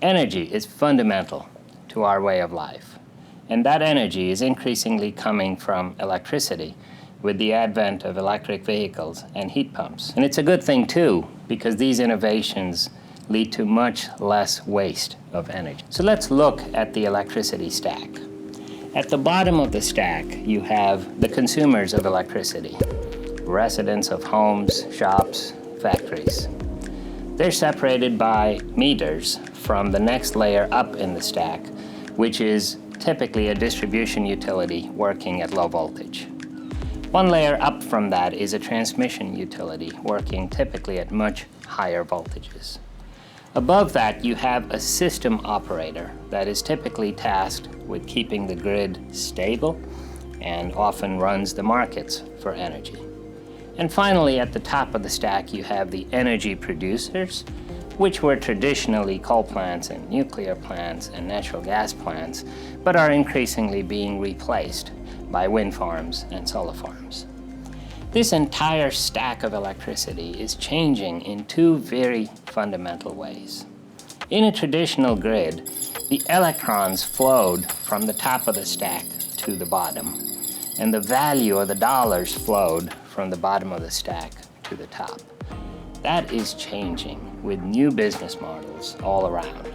Energy is fundamental to our way of life, and that energy is increasingly coming from electricity with the advent of electric vehicles and heat pumps. And it's a good thing too, because these innovations lead to much less waste of energy. So let's look at the electricity stack. At the bottom of the stack, you have the consumers of electricity, residents of homes, shops, factories. They're separated by meters from the next layer up in the stack, which is typically a distribution utility working at low voltage. One layer up from that is a transmission utility working typically at much higher voltages. Above that, you have a system operator that is typically tasked with keeping the grid stable and often runs the markets for energy. And finally, at the top of the stack, you have the energy producers, which were traditionally coal plants and nuclear plants and natural gas plants, but are increasingly being replaced by wind farms and solar farms. This entire stack of electricity is changing in two very fundamental ways. In a traditional grid, the electrons flowed from the top of the stack to the bottom, and the value of the dollars flowed from the bottom of the stack to the top. That is changing with new business models all around.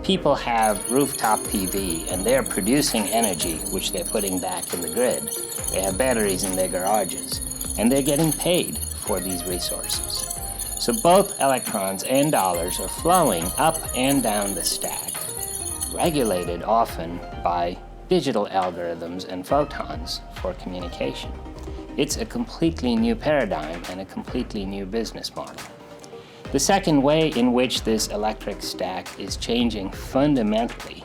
People have rooftop PV and they're producing energy which they're putting back in the grid. They have batteries in their garages and they're getting paid for these resources. So both electrons and dollars are flowing up and down the stack, regulated often by digital algorithms and photons for communication. It's a completely new paradigm and a completely new business model. The second way in which this electric stack is changing fundamentally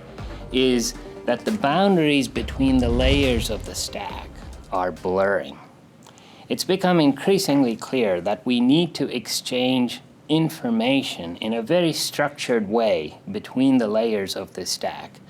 is that the boundaries between the layers of the stack are blurring. It's become increasingly clear that we need to exchange information in a very structured way between the layers of the stack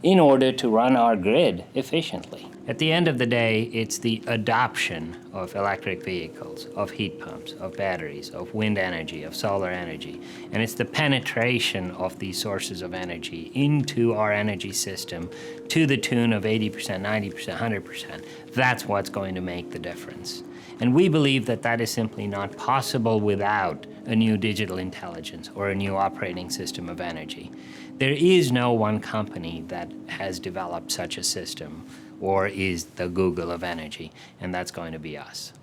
in order to run our grid efficiently. At the end of the day, it's the adoption of electric vehicles, of heat pumps, of batteries, of wind energy, of solar energy, and it's the penetration of these sources of energy into our energy system to the tune of 80%, 90%, 100%. That's what's going to make the difference. And we believe that that is simply not possible without a new digital intelligence or a new operating system of energy. There is no one company that has developed such a system or is the Google of energy, and that's going to be us.